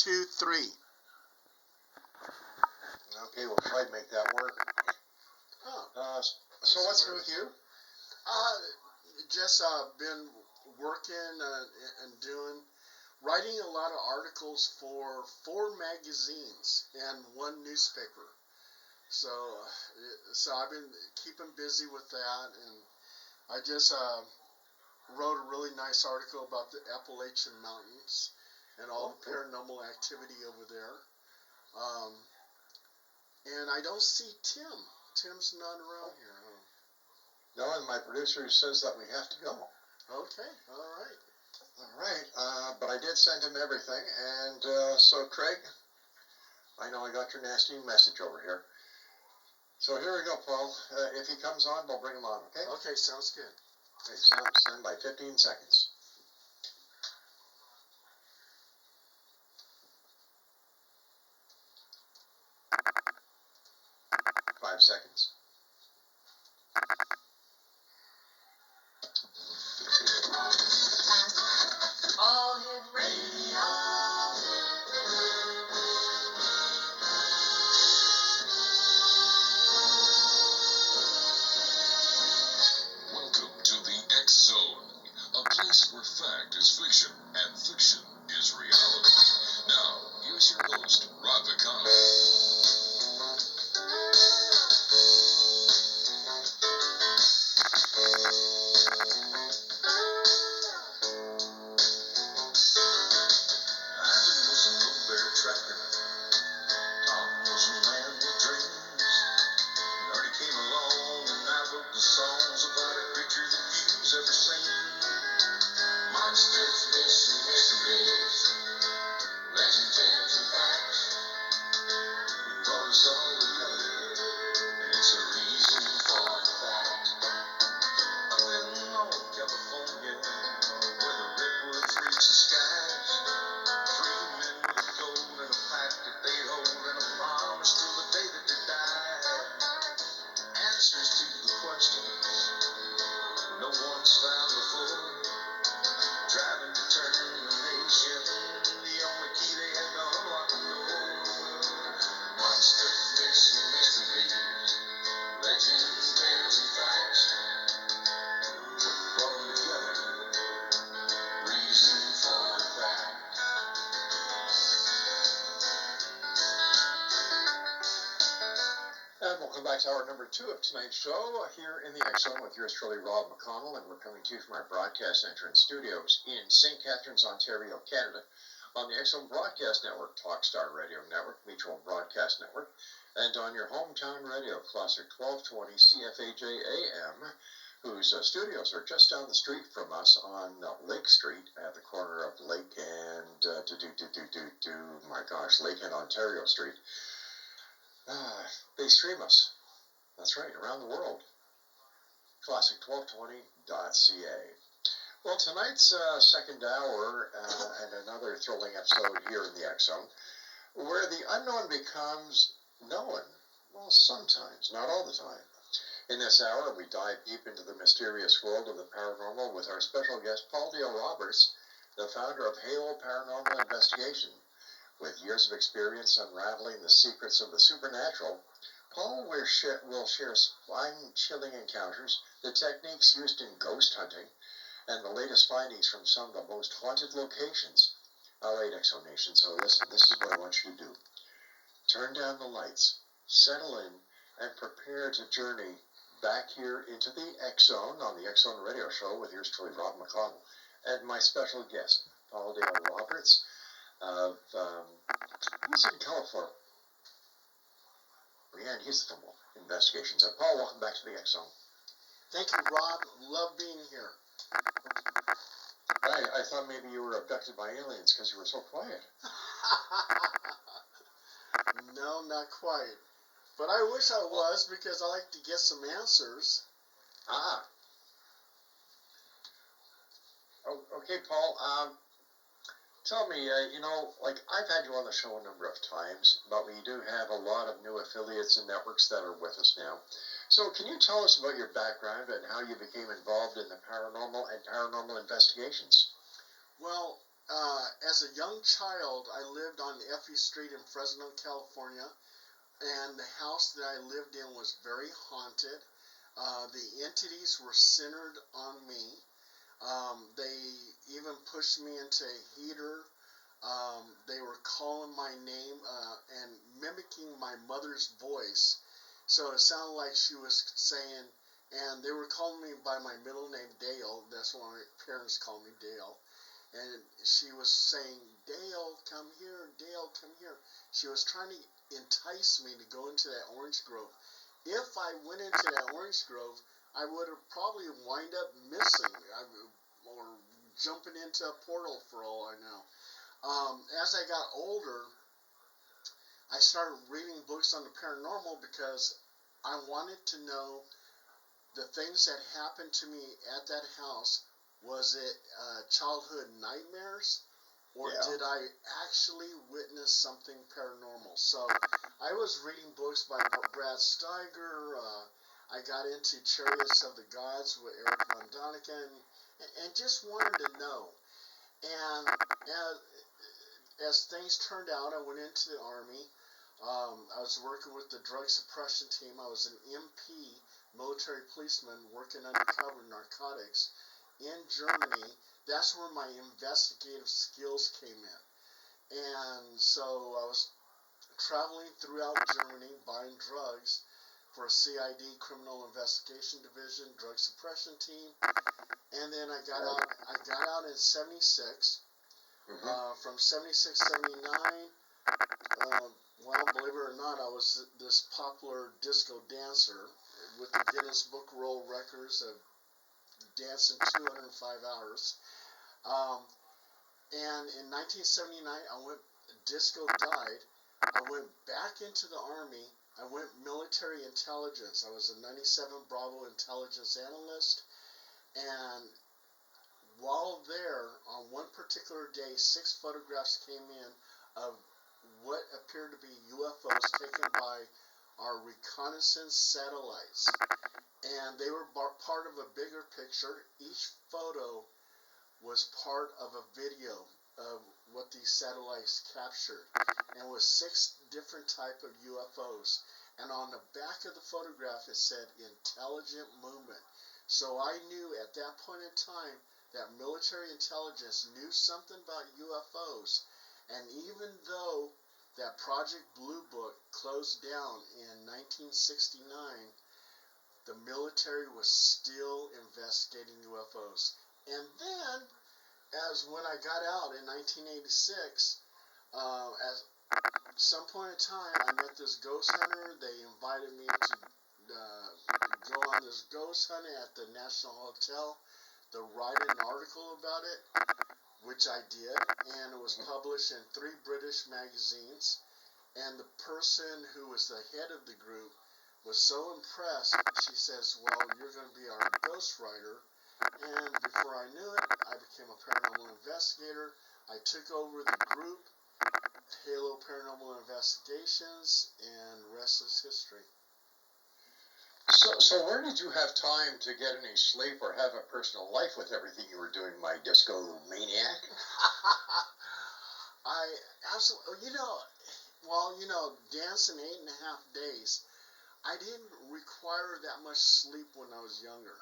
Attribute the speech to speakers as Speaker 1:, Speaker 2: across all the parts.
Speaker 1: 2, 3.
Speaker 2: Okay, we'll try to make that work.
Speaker 1: Oh.
Speaker 2: So what's new with you?
Speaker 1: Just been working and writing a lot of articles for 4 magazines and 1 newspaper. So I've been keeping busy with that, and I just wrote a really nice article about the Appalachian Mountains and all the paranormal activity over there. And I don't see Tim. Tim's not around here. Huh?
Speaker 2: No, and my producer says that we have to go.
Speaker 1: Okay, all right.
Speaker 2: All right, but I did send him everything, and so Craig, I know I got your nasty message over here. So here we go, Paul. If he comes on, we'll bring him on, okay?
Speaker 1: Okay, sounds good.
Speaker 2: Okay, stand by 15 seconds. 5 seconds.
Speaker 3: All Hit Radio.
Speaker 4: Welcome to the X Zone, a place where fact is fiction and fiction is reality. Now, here's your host, Rob McConnell.
Speaker 2: And welcome back to hour number 2 of tonight's show here in the X Zone with yours truly, Rob McConnell, and we're coming to you from our broadcast center and studios in St. Catharines, Ontario, Canada, on the X Zone Broadcast Network, Talkstar Radio Network, Mutual Broadcast Network, and on your hometown radio, Classic 1220 CFAJ AM, whose studios are just down the street from us on Lake Street at the corner of Lake and Lake and Ontario Street. They stream us. That's right, around the world. Classic1220.ca. Well, tonight's second hour and another thrilling episode here in the X Zone, where the unknown becomes known. Well, sometimes, not all the time. In this hour, we dive deep into the mysterious world of the paranormal with our special guest, Paul Dale Roberts, the founder of Halo Paranormal Investigation. With years of experience unraveling the secrets of the supernatural, Paul will share spine-chilling encounters, the techniques used in ghost hunting, and the latest findings from some of the most haunted locations. All right, X Zone Nation, so listen, this is what I want you to do. Turn down the lights, settle in, and prepare to journey back here into the X Zone on the X Zone Radio Show with yours truly, Rob McConnell, and my special guest, Paul Dale Roberts, of, he's in California, and he's from Investigations. And Paul, welcome back to the X Zone.
Speaker 1: Thank you, Rob. Love being here.
Speaker 2: I thought maybe you were abducted by aliens because you were so quiet.
Speaker 1: No, not quite. But I wish I was, because I like to get some answers.
Speaker 2: Okay, Paul. Tell me, I've had you on the show a number of times, but we do have a lot of new affiliates and networks that are with us now. So can you tell us about your background and how you became involved in the paranormal and paranormal investigations?
Speaker 1: Well, as a young child, I lived on Effie Street in Fresno, California, and the house that I lived in was very haunted. The entities were centered on me. They even pushed me into a heater. They were calling my name and mimicking my mother's voice. So it sounded like she was saying, and they were calling me by my middle name, Dale. That's why my parents called me Dale. And she was saying, Dale, come here, Dale, come here. She was trying to entice me to go into that orange grove. If I went into that orange grove, I would have probably wind up missing or jumping into a portal for all I know. As I got older, I started reading books on the paranormal because I wanted to know the things that happened to me at that house. Was it childhood nightmares, or did I actually witness something paranormal? So I was reading books by Brad Steiger. I got into Chariots of the Gods with Eric von Däniken, and just wanted to know. And as things turned out, I went into the Army. I was working with the drug suppression team. I was an MP, military policeman, working undercover narcotics in Germany. That's where my investigative skills came in. And so I was traveling throughout Germany buying drugs for a CID, Criminal Investigation Division, drug suppression team. And then I got out in 76. From 76, 79, well, believe it or not, I was this popular disco dancer with the Guinness Book World Records of dancing 205 hours. And in 1979, disco died. I went back into the Army. I went military intelligence. I was a 97 Bravo intelligence analyst. And while there, on one particular day, 6 photographs came in of what appeared to be UFOs taken by our reconnaissance satellites. And they were part of a bigger picture. Each photo was part of a video of what these satellites captured, and was 6 different type of UFOs. And on the back of the photograph it said intelligent movement. So I knew at that point in time that military intelligence knew something about UFOs. And even though that Project Blue Book closed down in 1969, the military was still investigating UFOs. And then, as when I got out in 1986, at some point in time, I met this ghost hunter. They invited me to go on this ghost hunt at the National Hotel, to write an article about it, which I did, and it was published in 3 British magazines. And the person who was the head of the group was so impressed, she says, well, you're going to be our ghostwriter. And before I knew it, I became a paranormal investigator. I took over the group, Halo Paranormal Investigations, and the rest is history.
Speaker 2: So where did you have time to get any sleep or have a personal life with everything you were doing, my disco maniac?
Speaker 1: I absolutely, dancing 8.5 days, I didn't require that much sleep when I was younger.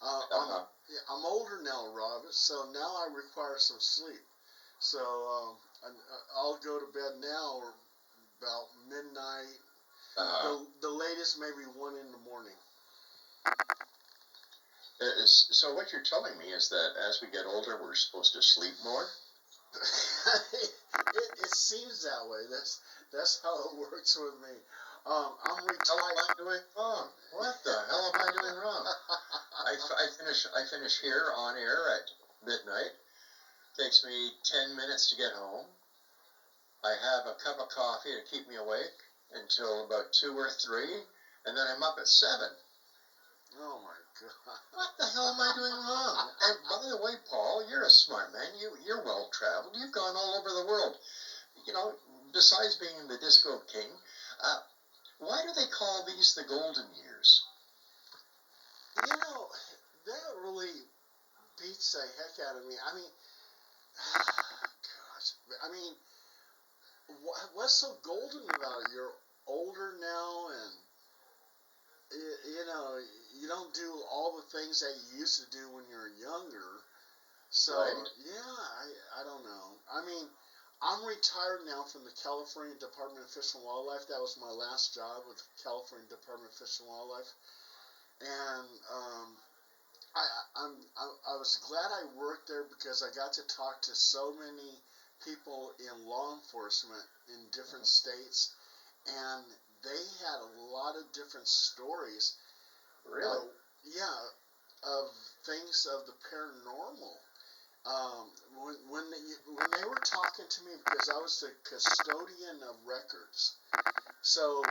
Speaker 1: I'm older now, Rob, so now I require some sleep. So I'll go to bed now about midnight. The latest maybe 1 in the morning.
Speaker 2: So what you're telling me is that as we get older, we're supposed to sleep more?
Speaker 1: It seems that way. That's how it works with me. I'm retired.
Speaker 2: What am I doing wrong? What the hell am I doing wrong? I finish here on air at midnight. Takes me 10 minutes to get home. I have a cup of coffee to keep me awake until about 2 or 3, and then I'm up at 7.
Speaker 1: Oh my God!
Speaker 2: What the hell am I doing wrong? And by the way, Paul, you're a smart man. You're well traveled. You've gone all over the world. Besides being the disco king, why do they call these the golden years?
Speaker 1: That really beats the heck out of me. I mean, I mean, what's so golden about it? You're older now, and you know, you don't do all the things that you used to do when you were younger. So
Speaker 2: Right.
Speaker 1: yeah, I don't know. I mean, I'm retired now from the California Department of Fish and Wildlife. That was my last job with the California Department of Fish and Wildlife, and I was glad I worked there because I got to talk to so many people in law enforcement in different states, and they had a lot of different stories.
Speaker 2: Really?
Speaker 1: Yeah, of things of the paranormal. When they were talking to me, because I was the custodian of records, so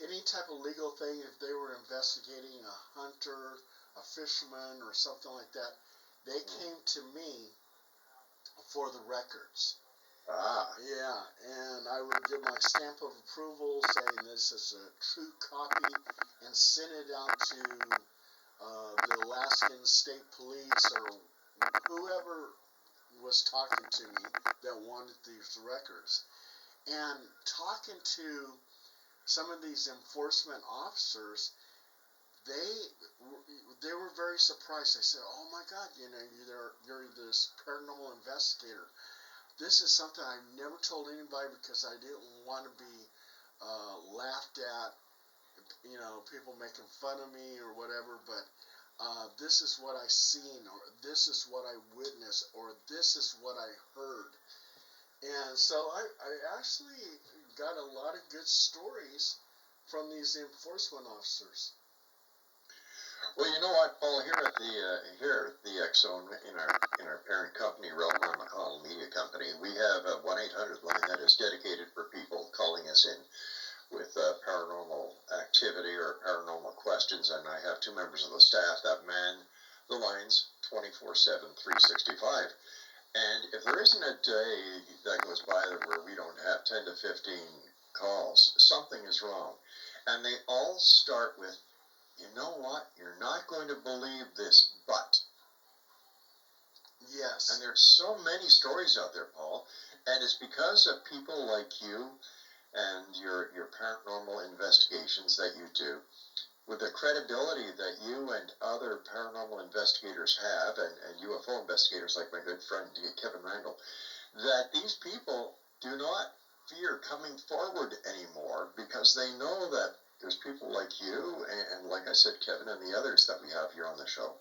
Speaker 1: any type of legal thing, if they were investigating a hunter, a fisherman, or something like that, they came to me for the records.
Speaker 2: Ah.
Speaker 1: Yeah, and I would give my stamp of approval saying this is a true copy and send it out to the Alaskan State Police or whoever was talking to me that wanted these records. And talking to some of these enforcement officers, they they were very surprised. They said, "Oh my God, you know, you're this paranormal investigator. This is something I never told anybody because I didn't want to be laughed at. You know, people making fun of me or whatever. But this is what I seen, or this is what I witnessed, or this is what I heard." And so I actually got a lot of good stories from these enforcement officers.
Speaker 2: Well, you know what, Paul? Here at the X Zone in our parent company, Relmar McConnell Media Company, we have a 1-800 line that is dedicated for people calling us in with paranormal activity or paranormal questions, and I have two members of the staff that man the lines 24/7, 365. And if there isn't a day that goes by where we don't have 10 to 15 calls, something is wrong. And they all start with, you know what, you're not going to believe this, but.
Speaker 1: Yes.
Speaker 2: And there's so many stories out there, Paul, and it's because of people like you and your paranormal investigations that you do, with the credibility that you and other paranormal investigators have, and UFO investigators like my good friend Kevin Randall, that these people do not fear coming forward anymore because they know that there's people like you and like I said, Kevin and the others that we have here on the show,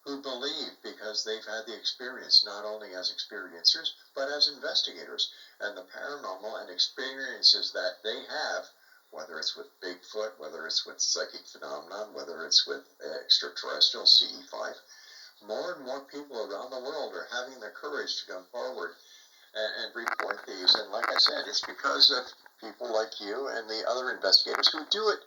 Speaker 2: who believe because they've had the experience, not only as experiencers, but as investigators, and the paranormal and experiences that they have, whether it's with Bigfoot, whether it's with psychic phenomenon, whether it's with extraterrestrial CE5, more and more people around the world are having the courage to come forward and report these. And like I said, it's because of people like you and the other investigators who do it